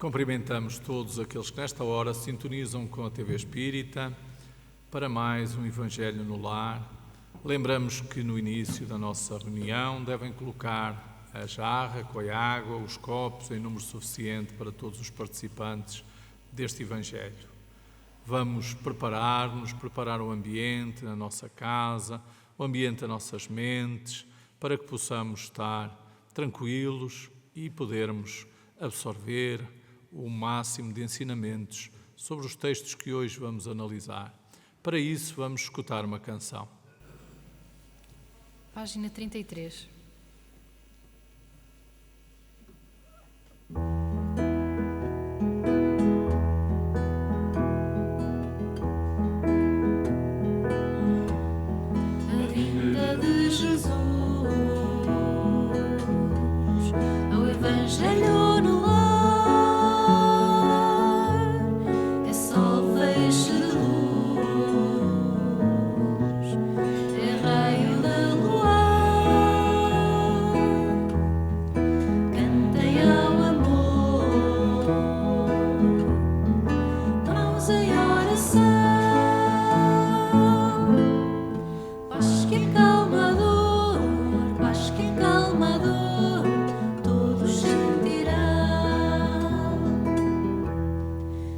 Cumprimentamos todos aqueles que nesta hora sintonizam com a TV Espírita para mais um Evangelho no Lar. Lembramos que no início da nossa reunião devem colocar a jarra com a água, os copos em número suficiente para todos os participantes deste Evangelho. Vamos preparar-nos, preparar o ambiente, a nossa casa, o ambiente das nossas mentes, para que possamos estar tranquilos e podermos absorver o máximo de ensinamentos sobre os textos que hoje vamos analisar. Para isso, vamos escutar uma canção. Página 33. A vinda de Jesus ao Evangelho no lar.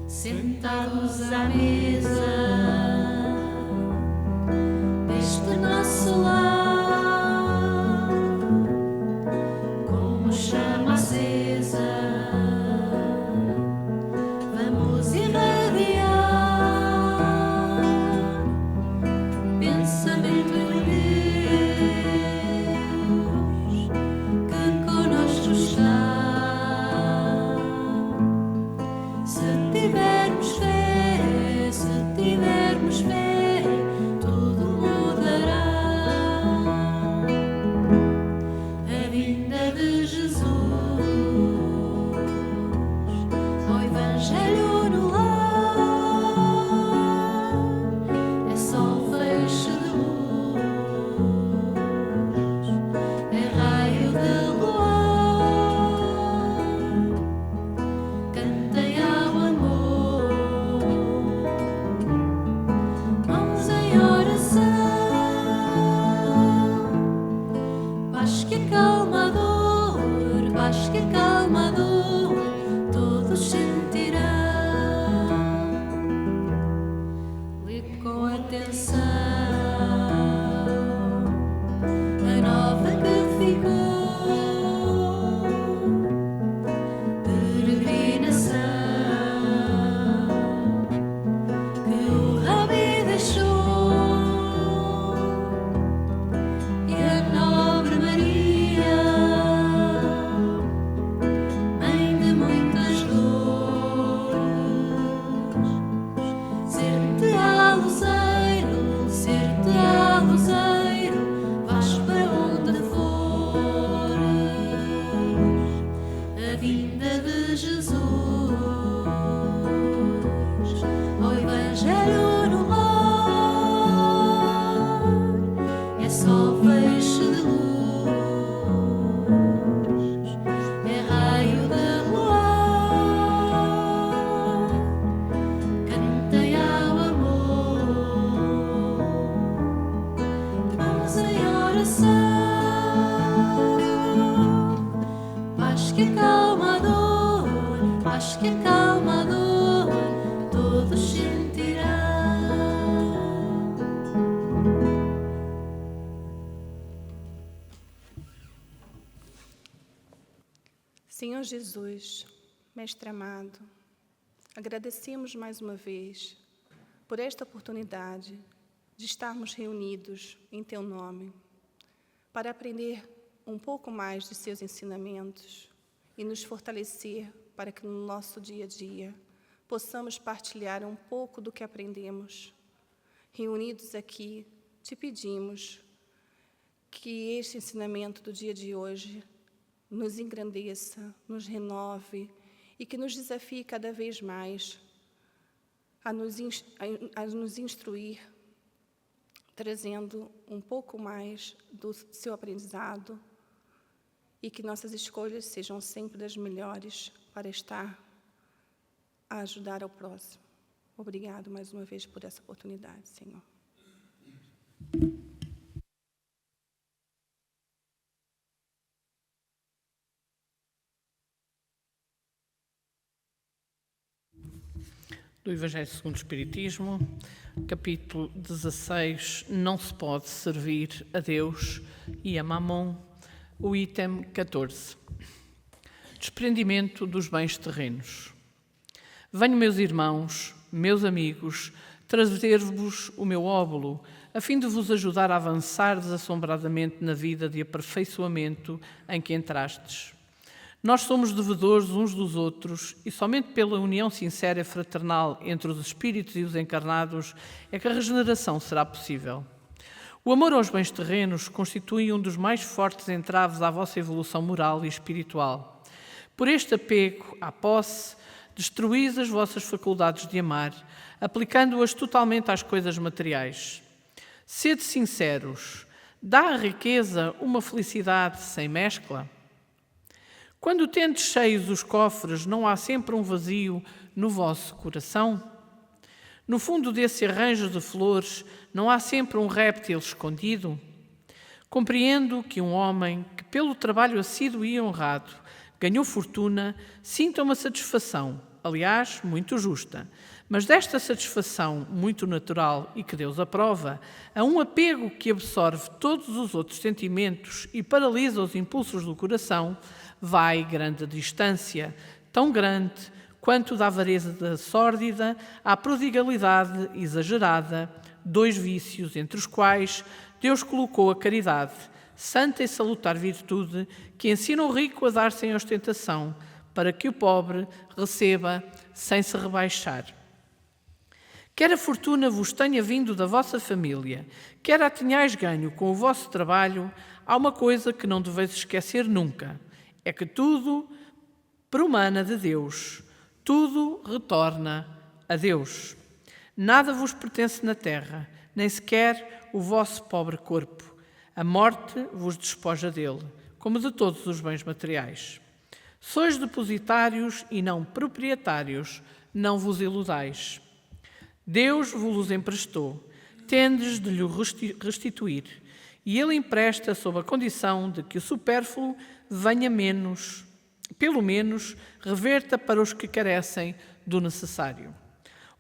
Sentados à mesa deste nosso lar, como chama acesa, vamos irradiar pensamento em Deus que conosco está. Se tivermos fé, tudo mudará. A vinda de Jesus ao Evangelho no lar é só feixe de luz, é raio de luar. Cantem ao amor, mãos em oração. Paz que acalma a dor, paz que acalma a dor, todos sentirão. Lê com atenção a nova que ficou, peregrinação que o Rabi deixou, e a nobre Maria, mãe de muitas dores, ser-te aluzeiro, ser-te aluzeiro, vais para onde fores. A vinda de Jesus ao Evangelho no lar é só feixe de luz, é raio de luar. Cantem ao amor, mãos em oração. Paz que acalma a dor, paz que acalma a dor, todos sentirão. Senhor Jesus, Mestre amado, agradecemos mais uma vez por esta oportunidade de estarmos reunidos em Teu nome para aprender um pouco mais de Seus ensinamentos e nos fortalecer para que no nosso dia a dia possamos partilhar um pouco do que aprendemos. Reunidos aqui, te pedimos que este ensinamento do dia de hoje nos engrandeça, nos renove e que nos desafie cada vez mais a nos instruir, trazendo um pouco mais do seu aprendizado e que nossas escolhas sejam sempre das melhores para estar a ajudar ao próximo. Obrigado mais uma vez por essa oportunidade, Senhor. Do Evangelho segundo o Espiritismo, capítulo 16, não se pode servir a Deus e a Mamon, o item 14. Desprendimento dos bens terrenos. Venho, meus irmãos, meus amigos, trazer-vos o meu óbolo, a fim de vos ajudar a avançar desassombradamente na vida de aperfeiçoamento em que entrastes. Nós somos devedores uns dos outros e somente pela união sincera e fraternal entre os espíritos e os encarnados é que a regeneração será possível. O amor aos bens terrenos constitui um dos mais fortes entraves à vossa evolução moral e espiritual. Por este apego à posse, destruís as vossas faculdades de amar, aplicando-as totalmente às coisas materiais. Sede sinceros, dá a riqueza uma felicidade sem mescla? Quando tendes cheios os cofres, não há sempre um vazio no vosso coração? No fundo desse arranjo de flores, não há sempre um réptil escondido? Compreendo que um homem que, pelo trabalho assíduo e honrado, ganhou fortuna, sinta uma satisfação, aliás, muito justa, mas desta satisfação muito natural e que Deus aprova, a um apego que absorve todos os outros sentimentos e paralisa os impulsos do coração, vai grande distância, tão grande quanto da avareza da sórdida à prodigalidade exagerada, dois vícios entre os quais Deus colocou a caridade, santa e salutar virtude, que ensina o rico a dar sem ostentação, para que o pobre receba sem se rebaixar. Quer a fortuna vos tenha vindo da vossa família, quer a tenhais ganho com o vosso trabalho, há uma coisa que não deveis esquecer nunca, é que tudo promana de Deus, tudo retorna a Deus. Nada vos pertence na terra, nem sequer o vosso pobre corpo. A morte vos despoja dele, como de todos os bens materiais. Sois depositários e não proprietários, não vos iludais. Deus vos emprestou, tendes de lhe restituir, e ele empresta sob a condição de que o supérfluo venha menos, pelo menos reverta para os que carecem do necessário.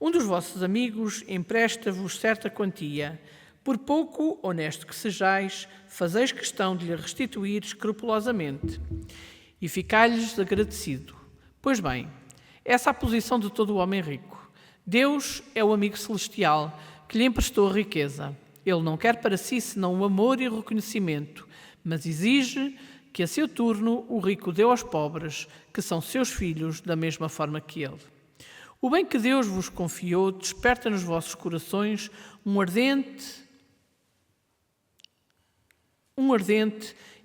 Um dos vossos amigos empresta-vos certa quantia, por pouco honesto que sejais, fazeis questão de lhe restituir escrupulosamente, e ficai-lhes agradecido. Pois bem, essa é a posição de todo o homem rico. Deus é o amigo celestial que lhe emprestou a riqueza. Ele não quer para si senão o amor e o reconhecimento, mas exige que a seu turno o rico dê aos pobres, que são seus filhos, da mesma forma que ele. O bem que Deus vos confiou desperta nos vossos corações um ardente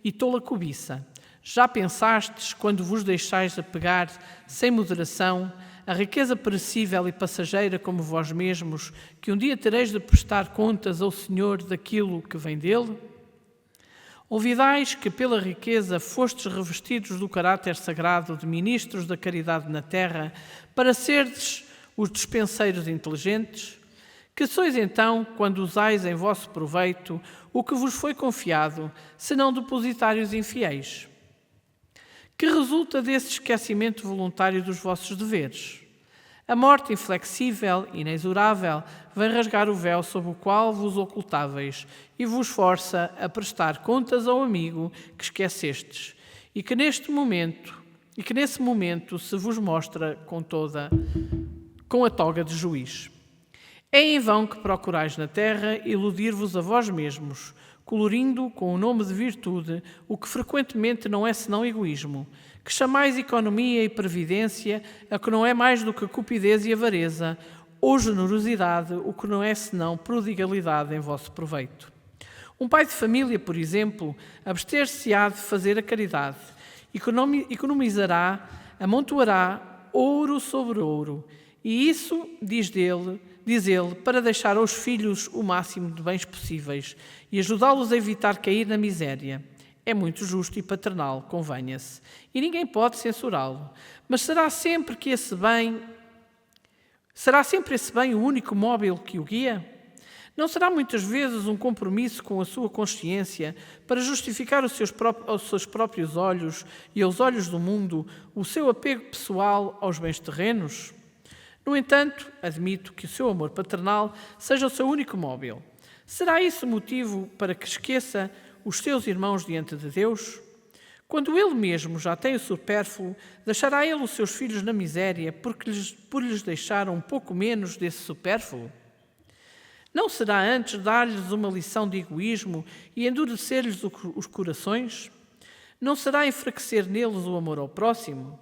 e tola cobiça. Já pensastes, quando vos deixais apegar sem moderação, a riqueza perecível e passageira como vós mesmos, que um dia tereis de prestar contas ao Senhor daquilo que vem dele? Olvidais que pela riqueza fostes revestidos do caráter sagrado de ministros da caridade na terra, para serdes os despenseiros inteligentes? Que sois então, quando usais em vosso proveito o que vos foi confiado, senão depositários infiéis? Que resulta desse esquecimento voluntário dos vossos deveres? A morte inflexível, inexorável, vem rasgar o véu sob o qual vos ocultáveis e vos força a prestar contas ao amigo que esquecestes e que nesse momento se vos mostra com a toga de juiz. É em vão que procurais na terra iludir-vos a vós mesmos, colorindo com o nome de virtude o que frequentemente não é senão egoísmo, que chamais economia e previdência a que não é mais do que cupidez e avareza, ou generosidade, o que não é senão prodigalidade em vosso proveito. Um pai de família, por exemplo, abster-se-á de fazer a caridade, economizará, amontoará ouro sobre ouro, e isso, diz ele, para deixar aos filhos o máximo de bens possíveis e ajudá-los a evitar cair na miséria. É muito justo e paternal, convenha-se, e ninguém pode censurá-lo. Mas será sempre que esse bem Será sempre esse bem o único móvel que o guia? Não será muitas vezes um compromisso com a sua consciência para justificar aos seus próprios olhos e aos olhos do mundo o seu apego pessoal aos bens terrenos? No entanto, admito que o seu amor paternal seja o seu único móvel. Será isso motivo para que esqueça os seus irmãos diante de Deus? Quando ele mesmo já tem o supérfluo, deixará ele os seus filhos na miséria por lhes deixar um pouco menos desse supérfluo? Não será antes dar-lhes uma lição de egoísmo e endurecer-lhes os corações? Não será enfraquecer neles o amor ao próximo?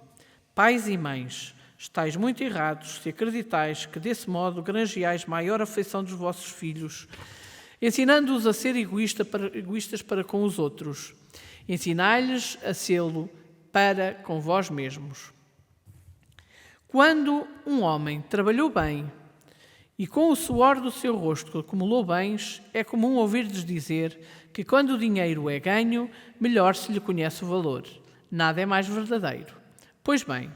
Pais e mães, estáis muito errados se acreditais que desse modo granjeais maior afeição dos vossos filhos, ensinando-os a ser egoístas para com os outros. Ensinai-lhes a sê-lo para com vós mesmos. Quando um homem trabalhou bem e com o suor do seu rosto acumulou bens, é comum ouvir-lhes dizer que quando o dinheiro é ganho, melhor se lhe conhece o valor. Nada é mais verdadeiro. Pois bem,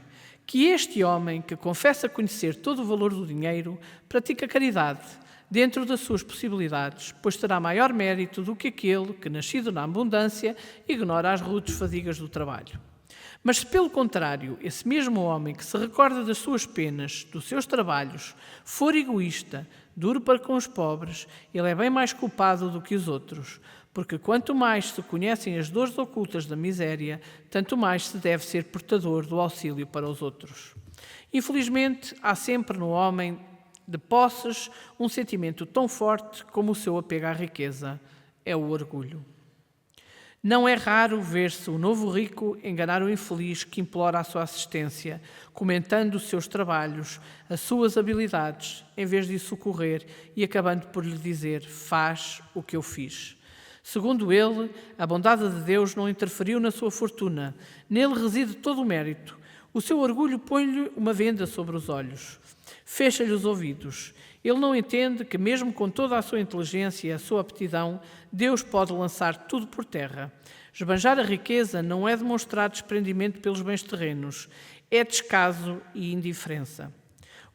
que este homem que confessa conhecer todo o valor do dinheiro, pratica caridade dentro das suas possibilidades, pois terá maior mérito do que aquele que, nascido na abundância, ignora as rudes fadigas do trabalho. Mas se, pelo contrário, esse mesmo homem que se recorda das suas penas, dos seus trabalhos, for egoísta, duro para com os pobres, ele é bem mais culpado do que os outros, porque quanto mais se conhecem as dores ocultas da miséria, tanto mais se deve ser portador do auxílio para os outros. Infelizmente, há sempre no homem de posses um sentimento tão forte como o seu apego à riqueza, é o orgulho. Não é raro ver-se o novo rico enganar o infeliz que implora a sua assistência, comentando os seus trabalhos, as suas habilidades, em vez de o socorrer e acabando por lhe dizer: faz o que eu fiz. Segundo ele, a bondade de Deus não interferiu na sua fortuna, nele reside todo o mérito. O seu orgulho põe-lhe uma venda sobre os olhos, fecha-lhe os ouvidos. Ele não entende que, mesmo com toda a sua inteligência e a sua aptidão, Deus pode lançar tudo por terra. Esbanjar a riqueza não é demonstrar desprendimento pelos bens terrenos, é descaso e indiferença.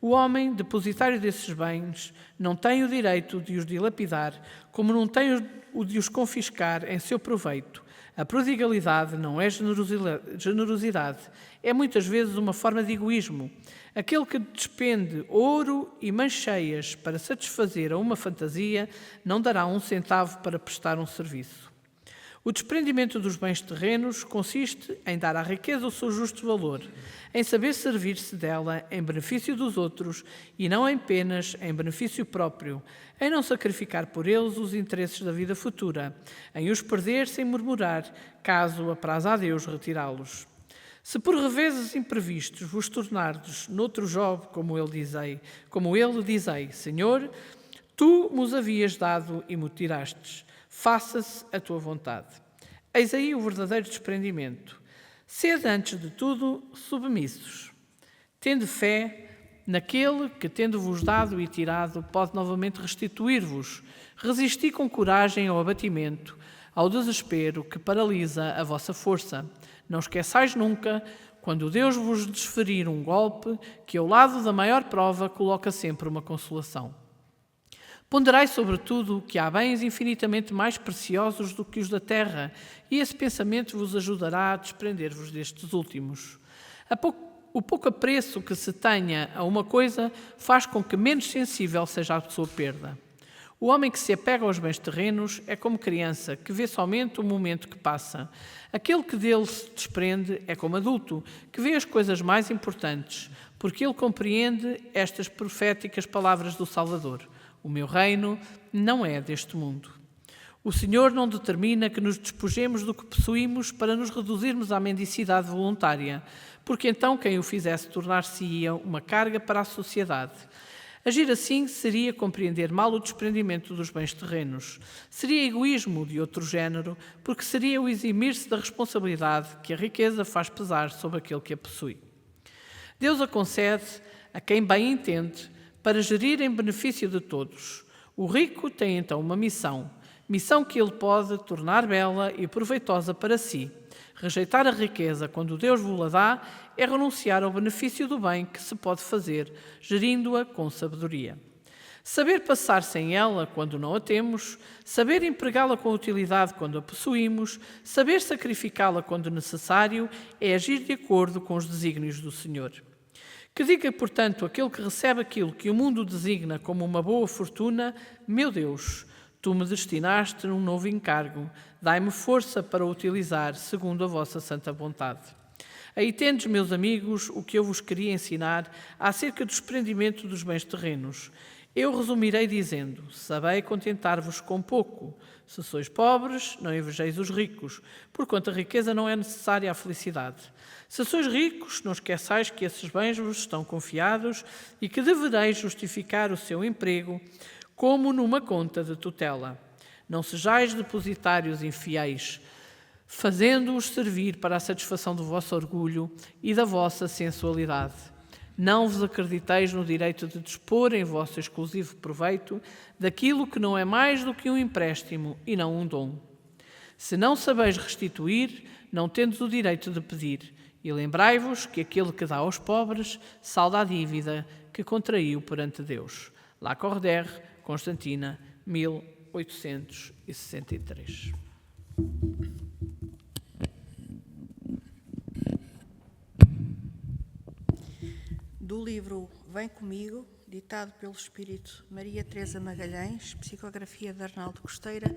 O homem, depositário desses bens, não tem o direito de os dilapidar, como não tem o de os confiscar em seu proveito. A prodigalidade não é generosidade, é muitas vezes uma forma de egoísmo. Aquele que despende ouro e mãos cheias para satisfazer a uma fantasia não dará um centavo para prestar um serviço. O desprendimento dos bens terrenos consiste em dar à riqueza o seu justo valor, em saber servir-se dela em benefício dos outros e não apenas em benefício próprio, em não sacrificar por eles os interesses da vida futura, em os perder sem murmurar, caso apraza a Deus retirá-los. Se por reveses imprevistos vos tornardes noutro Job, como ele dizei, Senhor, tu mos havias dado e me tirastes, faça-se a tua vontade. Eis aí o verdadeiro desprendimento. Sede antes de tudo submissos. Tende fé naquele que, tendo-vos dado e tirado, pode novamente restituir-vos. Resisti com coragem ao abatimento, ao desespero que paralisa a vossa força. Não esqueçais nunca, quando Deus vos desferir um golpe, que ao lado da maior prova coloca sempre uma consolação. Ponderai sobretudo que há bens infinitamente mais preciosos do que os da terra, e esse pensamento vos ajudará a desprender-vos destes últimos. O pouco apreço que se tenha a uma coisa faz com que menos sensível seja a sua perda. O homem que se apega aos bens terrenos é como criança, que vê somente o momento que passa. Aquele que dele se desprende é como adulto, que vê as coisas mais importantes, porque ele compreende estas proféticas palavras do Salvador. O meu reino não é deste mundo. O Senhor não determina que nos despojemos do que possuímos para nos reduzirmos à mendicidade voluntária, porque então quem o fizesse tornar-se-ia uma carga para a sociedade. Agir assim seria compreender mal o desprendimento dos bens terrenos. Seria egoísmo de outro género, porque seria o eximir-se da responsabilidade que a riqueza faz pesar sobre aquele que a possui. Deus a concede a quem bem entende para gerir em benefício de todos. O rico tem então uma missão que ele pode tornar bela e proveitosa para si. Rejeitar a riqueza quando Deus vos-la dá é renunciar ao benefício do bem que se pode fazer, gerindo-a com sabedoria. Saber passar sem ela quando não a temos, saber empregá-la com utilidade quando a possuímos, saber sacrificá-la quando necessário, é agir de acordo com os desígnios do Senhor. Que diga, portanto, aquele que recebe aquilo que o mundo designa como uma boa fortuna: meu Deus, tu me destinaste um novo encargo, dai-me força para o utilizar segundo a vossa santa vontade. Aí tendes, meus amigos, o que eu vos queria ensinar acerca do desprendimento dos bens terrenos. Eu resumirei dizendo: sabei contentar-vos com pouco. Se sois pobres, não invejeis os ricos, porquanto a riqueza não é necessária à felicidade. Se sois ricos, não esqueçais que esses bens vos estão confiados e que devereis justificar o seu emprego como numa conta de tutela. Não sejais depositários infiéis, fazendo-os servir para a satisfação do vosso orgulho e da vossa sensualidade. Não vos acrediteis no direito de dispor em vosso exclusivo proveito daquilo que não é mais do que um empréstimo e não um dom. Se não sabeis restituir, não tendes o direito de pedir, e lembrai-vos que aquele que dá aos pobres salda a dívida que contraiu perante Deus. Lacordaire, Constantina, 1863. Do livro Vem Comigo, ditado pelo Espírito Maria Teresa Magalhães, psicografia de Arnaldo Costeira,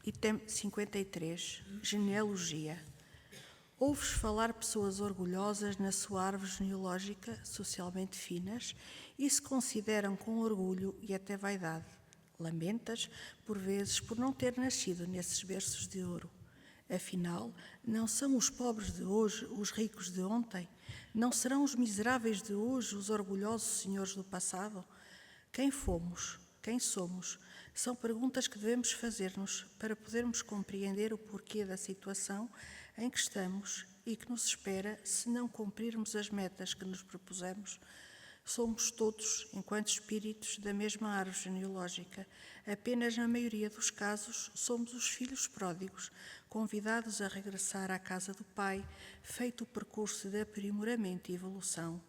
item 53, genealogia. Ouves falar pessoas orgulhosas na sua árvore genealógica, socialmente finas, e se consideram com orgulho e até vaidade. Lamentas, por vezes, por não ter nascido nesses berços de ouro. Afinal, não são os pobres de hoje os ricos de ontem? Não serão os miseráveis de hoje os orgulhosos senhores do passado? Quem fomos? Quem somos? São perguntas que devemos fazer-nos para podermos compreender o porquê da situação em que estamos e que nos espera se não cumprirmos as metas que nos propusemos. Somos todos, enquanto espíritos, da mesma árvore genealógica. Apenas na maioria dos casos somos os filhos pródigos, convidados a regressar à casa do Pai, feito o percurso de aprimoramento e evolução.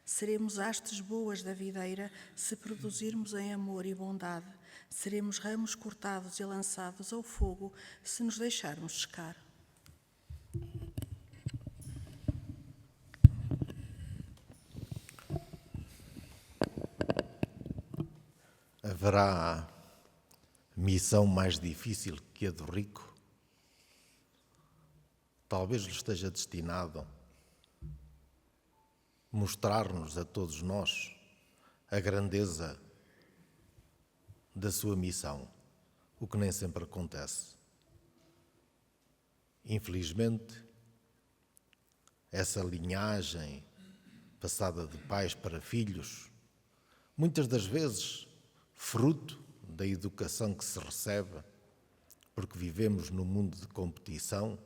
Seremos hastes boas da videira se produzirmos em amor e bondade. Seremos ramos cortados e lançados ao fogo se nos deixarmos secar. Haverá missão mais difícil que a do rico? Talvez lhe esteja destinado mostrar-nos a todos nós a grandeza da sua missão, o que nem sempre acontece. Infelizmente, essa linhagem passada de pais para filhos, muitas das vezes fruto da educação que se recebe, porque vivemos num mundo de competição,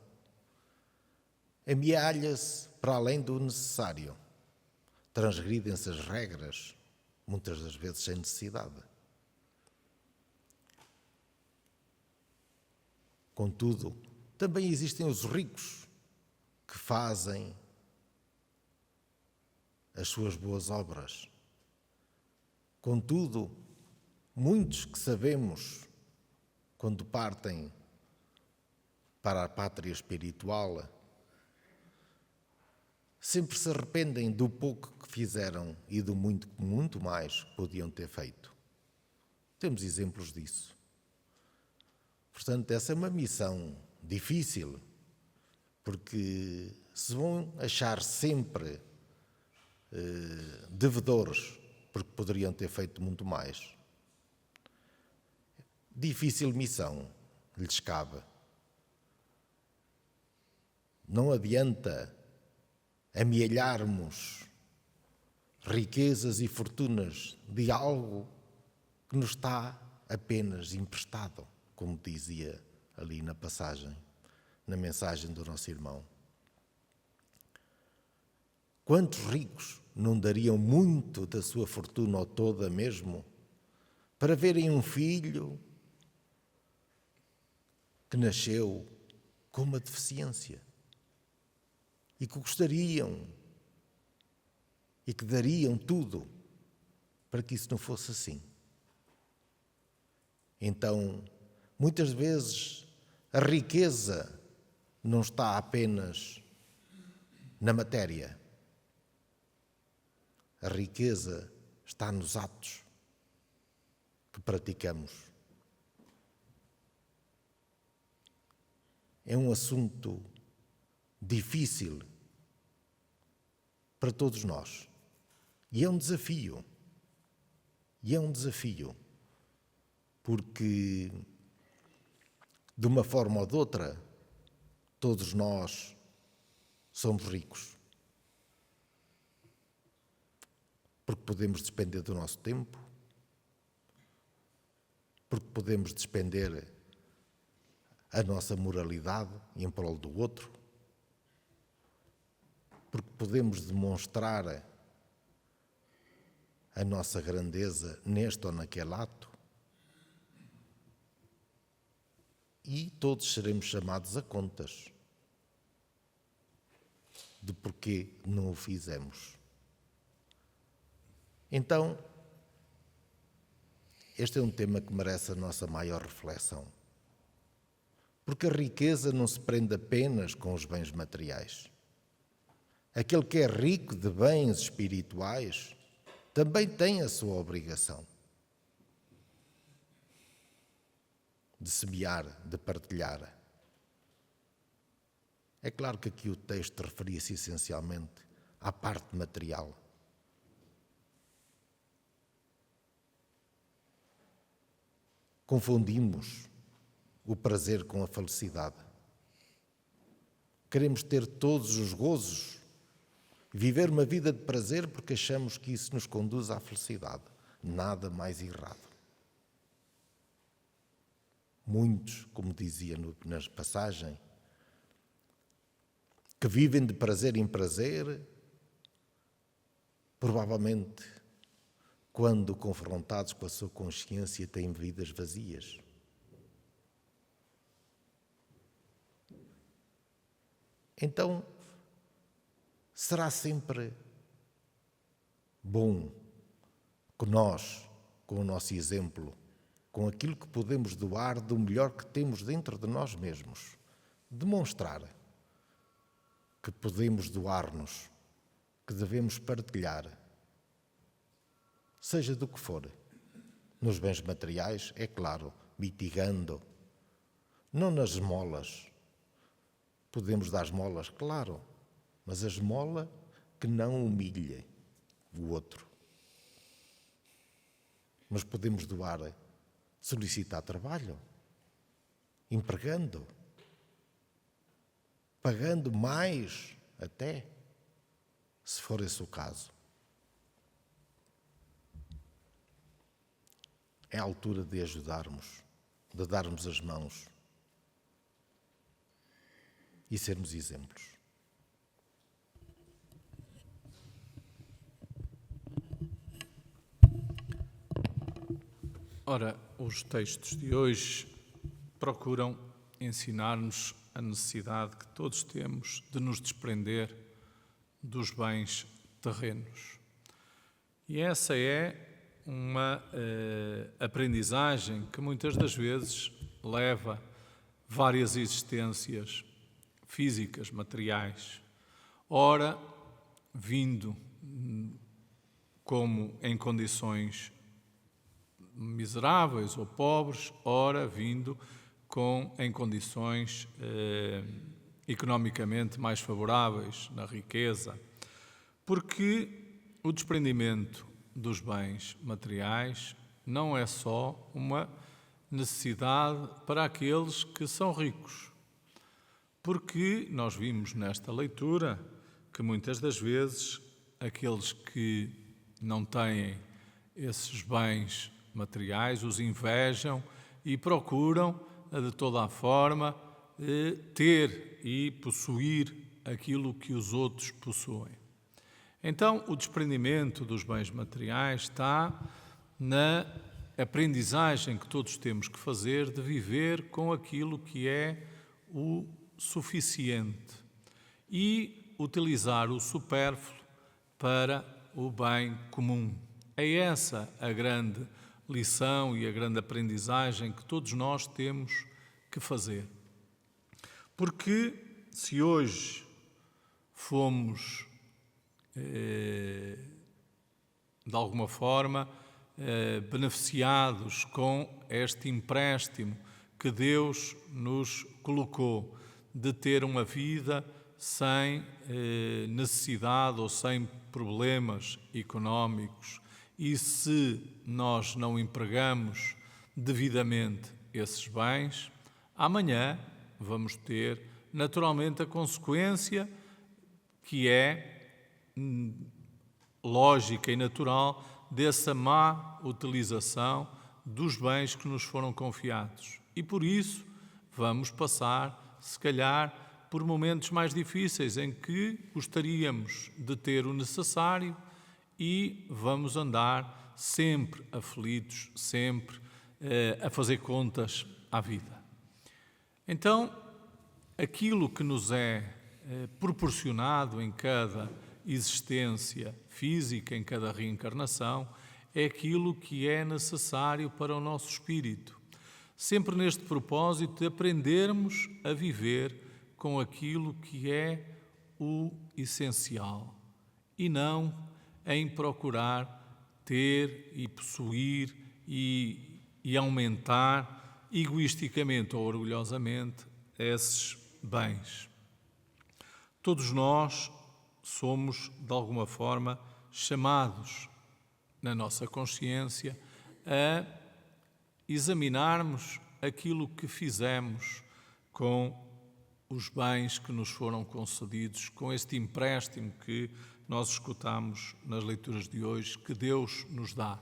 amealha-se para além do necessário. Transgridem-se as regras, muitas das vezes sem necessidade. Contudo, também existem os ricos que fazem as suas boas obras. Contudo, muitos que sabemos, quando partem para a pátria espiritual, sempre se arrependem do pouco que fizeram e do muito mais que podiam ter feito. Temos exemplos disso. Portanto, essa é uma missão difícil, porque se vão achar sempre devedores, porque poderiam ter feito muito mais. Difícil missão lhes cabe. Não adianta amealharmos riquezas e fortunas de algo que nos está apenas emprestado, como dizia ali na passagem, na mensagem do nosso irmão. Quantos ricos não dariam muito da sua fortuna ou toda mesmo para verem um filho que nasceu com uma deficiência? e que gostariam e que dariam tudo para que isso não fosse assim. Então, muitas vezes, a riqueza não está apenas na matéria. A riqueza está nos atos que praticamos. É um assunto difícil para todos nós. E é um desafio. E é um desafio. Porque, de uma forma ou de outra, todos nós somos ricos. Porque podemos despender do nosso tempo, porque podemos despender a nossa moralidade em prol do outro, porque podemos demonstrar a nossa grandeza neste ou naquele ato, e todos seremos chamados a contas de porquê não o fizemos. Então, este é um tema que merece a nossa maior reflexão. Porque a riqueza não se prende apenas com os bens materiais. Aquele que é rico de bens espirituais também tem a sua obrigação de semear, de partilhar. É claro que aqui o texto referia-se essencialmente à parte material. Confundimos o prazer com a felicidade. Queremos ter todos os gozos, viver uma vida de prazer porque achamos que isso nos conduz à felicidade. Nada mais errado. Muitos, como dizia na passagem, que vivem de prazer em prazer, provavelmente, quando confrontados com a sua consciência, têm vidas vazias. Então, será sempre bom que nós, com o nosso exemplo, com aquilo que podemos doar do melhor que temos dentro de nós mesmos, demonstrar que podemos doar-nos, que devemos partilhar, seja do que for, nos bens materiais, é claro, mitigando, não nas esmolas. Podemos dar esmolas, claro, mas a esmola que não humilhe o outro. Mas podemos doar, solicitar trabalho, empregando, pagando mais até, se for esse o caso. É a altura de ajudarmos, de darmos as mãos e sermos exemplos. Ora, os textos de hoje procuram ensinar-nos a necessidade que todos temos de nos desprender dos bens terrenos. E essa é uma aprendizagem que muitas das vezes leva várias existências físicas, materiais, ora vindo como em condições miseráveis ou pobres, ora vindo em condições economicamente mais favoráveis, na riqueza. Porque o desprendimento dos bens materiais não é só uma necessidade para aqueles que são ricos. Porque nós vimos nesta leitura que muitas das vezes aqueles que não têm esses bens materiais os invejam e procuram de toda a forma ter e possuir aquilo que os outros possuem. Então, o desprendimento dos bens materiais está na aprendizagem que todos temos que fazer de viver com aquilo que é o suficiente. E utilizar o supérfluo para o bem comum. É essa a grande lição e a grande aprendizagem que todos nós temos que fazer. Porque se hoje fomos, de alguma forma, beneficiados com este empréstimo que Deus nos colocou de ter uma vida sem necessidade ou sem problemas económicos, e se nós não empregamos devidamente esses bens, amanhã vamos ter naturalmente a consequência que é lógica e natural dessa má utilização dos bens que nos foram confiados. E por isso vamos passar, se calhar, por momentos mais difíceis em que gostaríamos de ter o necessário e vamos andar sempre aflitos, sempre a fazer contas à vida. Então, aquilo que nos é proporcionado em cada existência física, em cada reencarnação, é aquilo que é necessário para o nosso espírito. Sempre neste propósito de aprendermos a viver com aquilo que é o essencial e não em procurar ter e possuir e aumentar egoisticamente ou orgulhosamente esses bens. Todos nós somos, de alguma forma, chamados na nossa consciência a examinarmos aquilo que fizemos com os bens que nos foram concedidos, com este empréstimo que nós escutamos nas leituras de hoje, que Deus nos dá.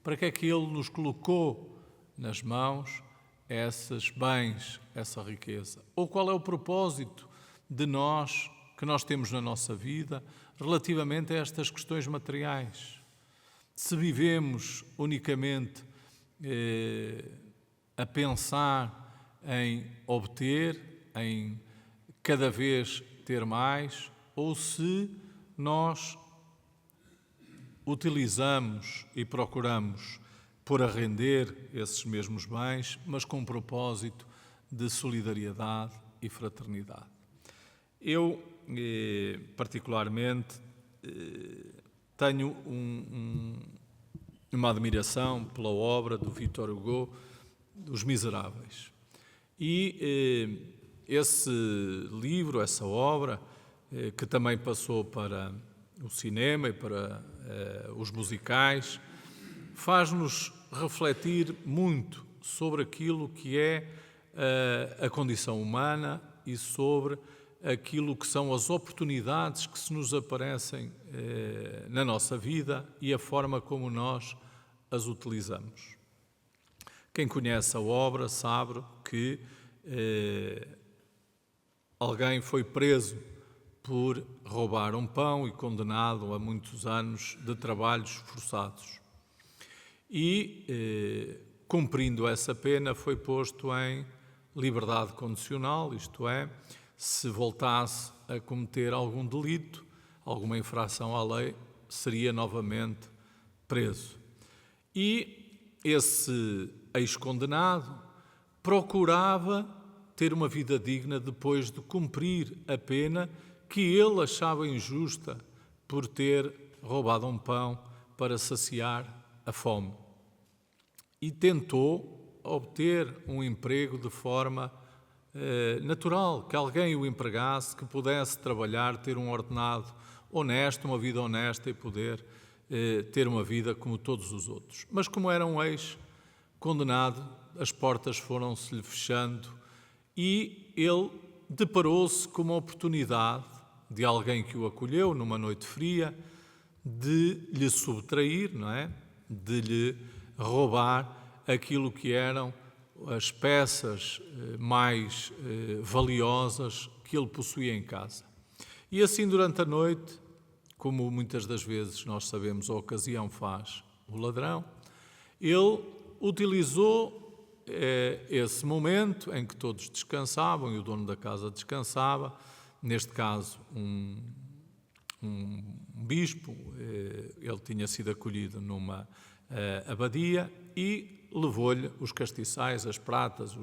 Para que é que Ele nos colocou nas mãos esses bens, essa riqueza? Ou qual é o propósito que nós temos na nossa vida relativamente a estas questões materiais? Se vivemos unicamente a pensar em obter, em cada vez ter mais, ou se nós utilizamos e procuramos pôr a render esses mesmos bens, mas com um propósito de solidariedade e fraternidade. Eu, particularmente, tenho uma admiração pela obra do Victor Hugo, Os Miseráveis. E esse livro, essa obra, que também passou para o cinema e para os musicais, faz-nos refletir muito sobre aquilo que é a condição humana e sobre aquilo que são as oportunidades que se nos aparecem na nossa vida e a forma como nós as utilizamos. Quem conhece a obra sabe que alguém foi preso por roubar um pão e condenado a muitos anos de trabalhos forçados. E, cumprindo essa pena, foi posto em liberdade condicional, isto é, se voltasse a cometer algum delito, alguma infração à lei, seria novamente preso. E esse ex-condenado procurava ter uma vida digna depois de cumprir a pena que ele achava injusta por ter roubado um pão para saciar a fome. E tentou obter um emprego de forma natural, que alguém o empregasse, que pudesse trabalhar, ter um ordenado honesto, uma vida honesta e poder ter uma vida como todos os outros. Mas como era um ex-condenado, as portas foram-se-lhe fechando e ele deparou-se com uma oportunidade de alguém que o acolheu numa noite fria, de lhe subtrair, não é? De lhe roubar aquilo que eram as peças mais valiosas que ele possuía em casa. E assim, durante a noite, como muitas das vezes nós sabemos, a ocasião faz o ladrão, ele utilizou esse momento em que todos descansavam e o dono da casa descansava, neste caso um bispo, ele tinha sido acolhido numa abadia e levou-lhe os castiçais, as pratas,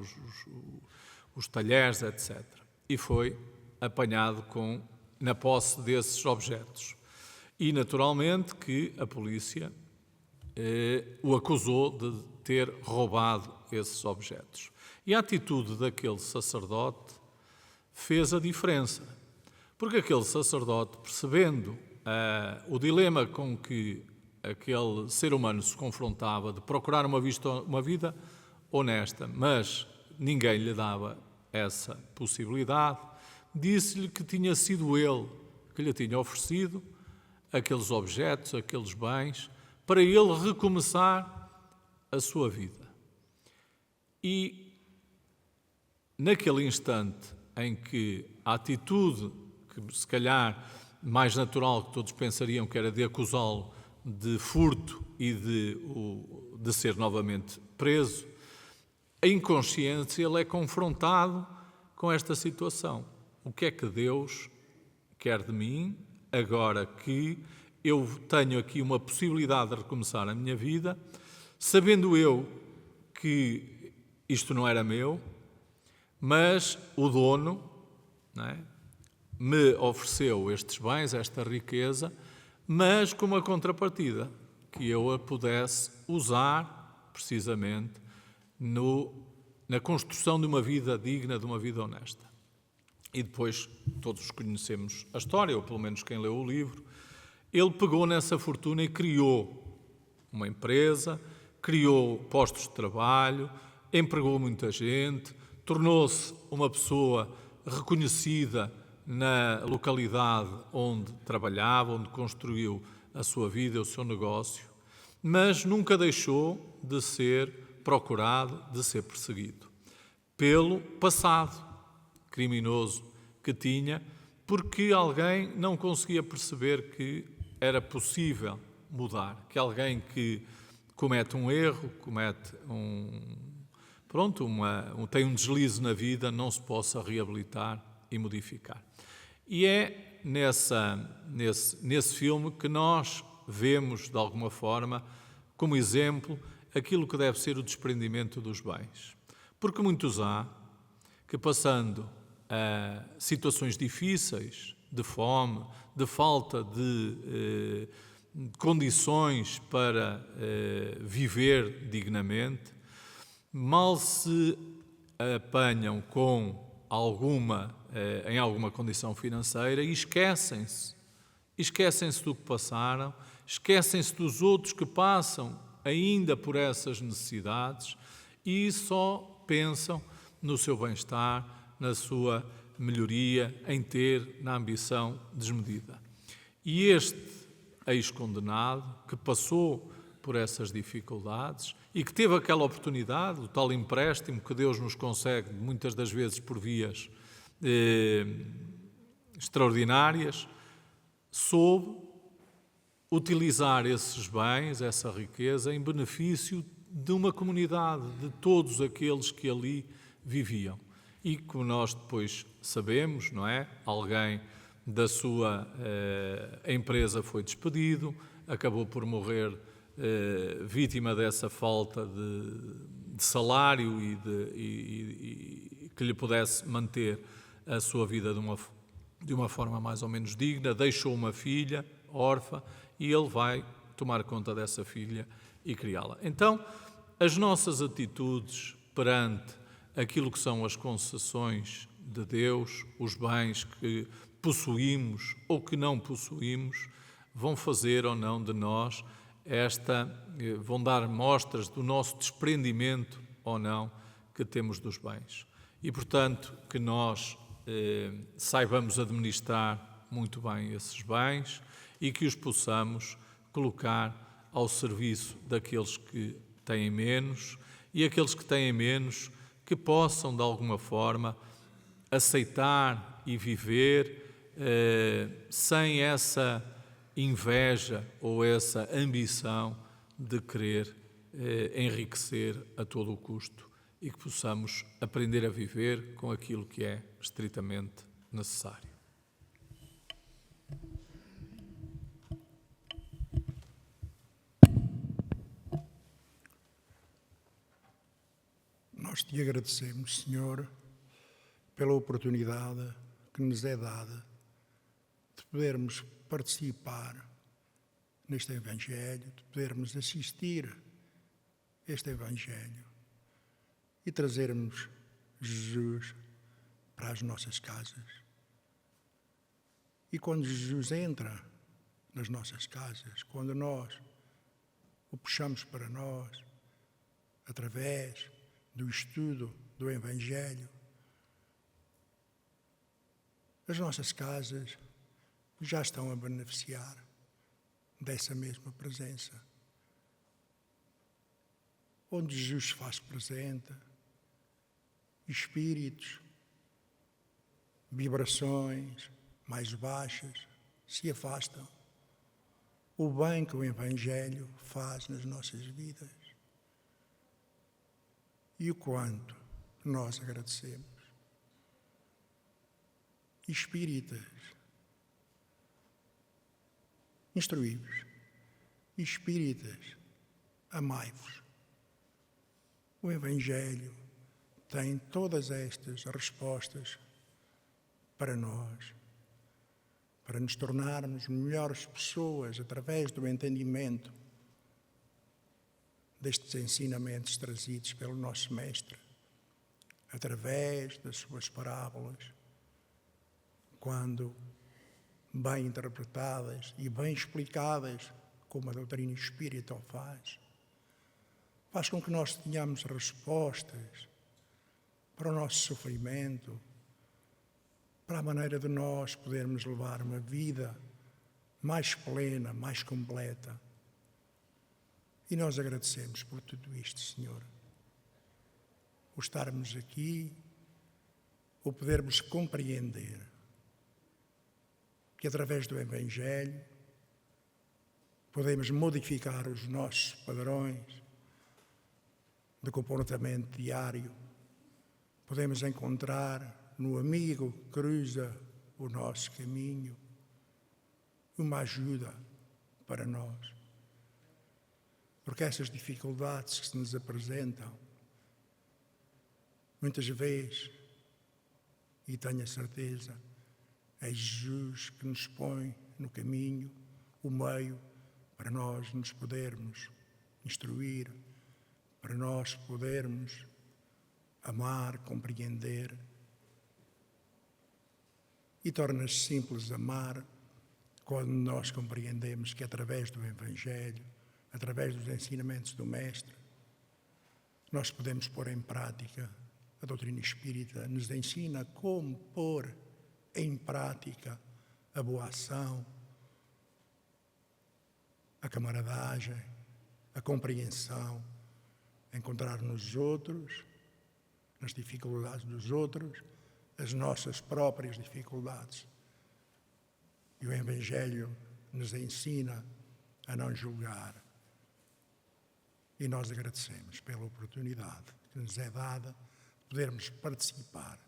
os talheres, etc. E foi apanhado na posse desses objetos. E, naturalmente, que a polícia o acusou de ter roubado esses objetos. E a atitude daquele sacerdote fez a diferença, porque aquele sacerdote, percebendo o dilema com que aquele ser humano se confrontava de procurar uma vida honesta, mas ninguém lhe dava essa possibilidade, disse-lhe que tinha sido ele que lhe tinha oferecido aqueles objetos, aqueles bens, para ele recomeçar a sua vida. E naquele instante em que a atitude, que se calhar mais natural que todos pensariam que era de acusá-lo de furto e de ser novamente preso, a inconsciência ele é confrontado com esta situação. O que é que Deus quer de mim agora que eu tenho aqui uma possibilidade de recomeçar a minha vida, sabendo eu que isto não era meu, mas o dono, não é, me ofereceu estes bens, esta riqueza, mas com uma contrapartida, que eu a pudesse usar precisamente na construção de uma vida digna, de uma vida honesta. E depois todos conhecemos a história, ou pelo menos quem leu o livro. Ele pegou nessa fortuna e criou uma empresa, criou postos de trabalho, empregou muita gente, tornou-se uma pessoa reconhecida na localidade onde trabalhava, onde construiu a sua vida, o seu negócio, mas nunca deixou de ser procurado, de ser perseguido pelo passado criminoso que tinha, porque alguém não conseguia perceber que era possível mudar, que alguém que comete um erro, tem um deslize na vida, não se possa reabilitar e modificar. E é nesse filme que nós vemos, de alguma forma, como exemplo, aquilo que deve ser o desprendimento dos bens. Porque muitos há que, passando a situações difíceis, de fome, de falta de condições para viver dignamente, mal se apanham em alguma condição financeira e esquecem-se do que passaram, esquecem-se dos outros que passam ainda por essas necessidades e só pensam no seu bem-estar, na sua melhoria, na ambição desmedida. E este ex-condenado, que passou por essas dificuldades e que teve aquela oportunidade, o tal empréstimo que Deus nos consegue muitas das vezes por vias extraordinárias, soube utilizar esses bens, essa riqueza, em benefício de uma comunidade, de todos aqueles que ali viviam. E como nós depois sabemos, não é? Alguém da sua empresa foi despedido, acabou por morrer vítima dessa falta de salário e que lhe pudesse manter a sua vida de uma forma mais ou menos digna, deixou uma filha órfã e ele vai tomar conta dessa filha e criá-la. Então, as nossas atitudes perante aquilo que são as concessões de Deus, os bens que possuímos ou que não possuímos, vão fazer ou não de nós vão dar mostras do nosso desprendimento ou não que temos dos bens. E, portanto, que nós saibamos administrar muito bem esses bens e que os possamos colocar ao serviço daqueles que têm menos e aqueles que têm menos que possam, de alguma forma, aceitar e viver sem essa inveja ou essa ambição de querer enriquecer a todo o custo e que possamos aprender a viver com aquilo que é estritamente necessário. Nós te agradecemos, Senhor, pela oportunidade que nos é dada de podermos participar neste Evangelho, de podermos assistir a este Evangelho e trazermos Jesus para as nossas casas. E quando Jesus entra nas nossas casas, quando nós o puxamos para nós, através do estudo do Evangelho, as nossas casas já estão a beneficiar dessa mesma presença. Onde Jesus se faz presente, espíritos, vibrações mais baixas se afastam. O bem que o Evangelho faz nas nossas vidas. E o quanto nós agradecemos. Espíritas, instruí-vos. Espíritas, amai-vos. O Evangelho tem todas estas respostas para nós, para nos tornarmos melhores pessoas através do entendimento destes ensinamentos trazidos pelo nosso Mestre, através das suas parábolas, quando bem interpretadas e bem explicadas, como a doutrina espírita o faz com que nós tenhamos respostas para o nosso sofrimento, para a maneira de nós podermos levar uma vida mais plena, mais completa. E nós agradecemos por tudo isto, Senhor. O estarmos aqui, o podermos compreender que através do Evangelho podemos modificar os nossos padrões de comportamento diário. Podemos encontrar no amigo que cruza o nosso caminho uma ajuda para nós. Porque essas dificuldades que se nos apresentam, muitas vezes, e tenho a certeza, é Jesus que nos põe no caminho, o meio, para nós nos podermos instruir, para nós podermos amar, compreender. E torna-se simples amar quando nós compreendemos que através do Evangelho, através dos ensinamentos do Mestre, nós podemos pôr em prática. A doutrina espírita nos ensina como pôr em prática a boa ação, a camaradagem, a compreensão, encontrar nos outros, nas dificuldades dos outros, as nossas próprias dificuldades. E o Evangelho nos ensina a não julgar. E nós agradecemos pela oportunidade que nos é dada de podermos participar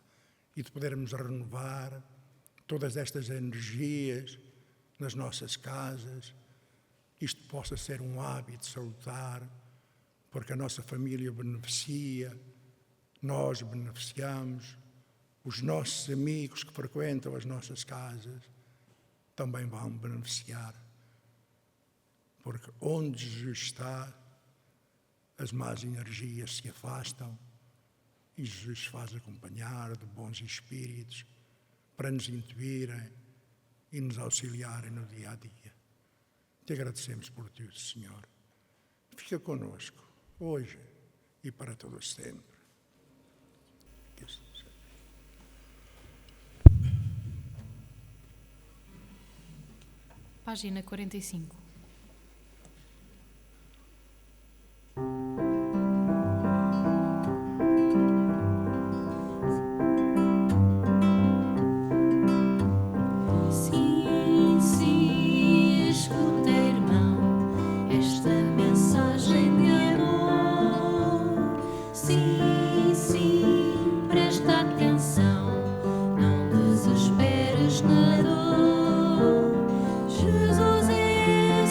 e de podermos renovar todas estas energias nas nossas casas, que isto possa ser um hábito salutar, porque a nossa família beneficia, nós beneficiamos, os nossos amigos que frequentam as nossas casas também vão beneficiar, porque onde Jesus está, as más energias se afastam e Jesus faz acompanhar de bons espíritos para nos intuírem e nos auxiliarem no dia a dia. Te agradecemos por tudo, Senhor. Fica conosco, hoje e para todos sempre. Página 45. Jesus é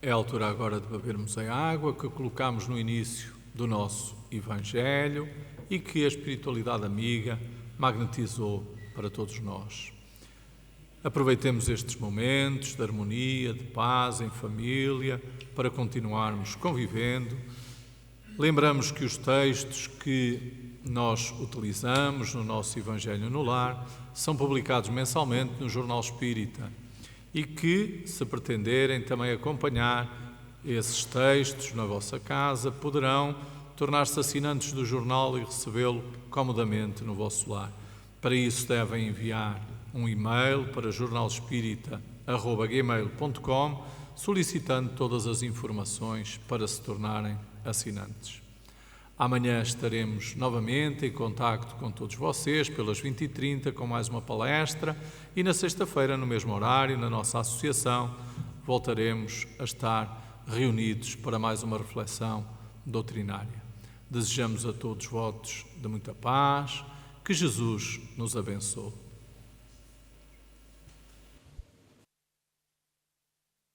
É a altura agora de bebermos a água que colocámos no início do nosso Evangelho e que a espiritualidade amiga magnetizou para todos nós. Aproveitemos estes momentos de harmonia, de paz em família, para continuarmos convivendo. Lembramos que os textos que nós utilizamos no nosso Evangelho no Lar são publicados mensalmente no Jornal Espírita e que, se pretenderem também acompanhar esses textos na vossa casa, poderão tornar-se assinantes do jornal e recebê-lo comodamente no vosso lar. Para isso devem enviar um e-mail para jornalespírita@gmail.com solicitando todas as informações para se tornarem assinantes. Amanhã estaremos novamente em contacto com todos vocês pelas 20h30 com mais uma palestra e na sexta-feira, no mesmo horário, na nossa associação, voltaremos a estar reunidos para mais uma reflexão doutrinária. Desejamos a todos votos de muita paz, que Jesus nos abençoe.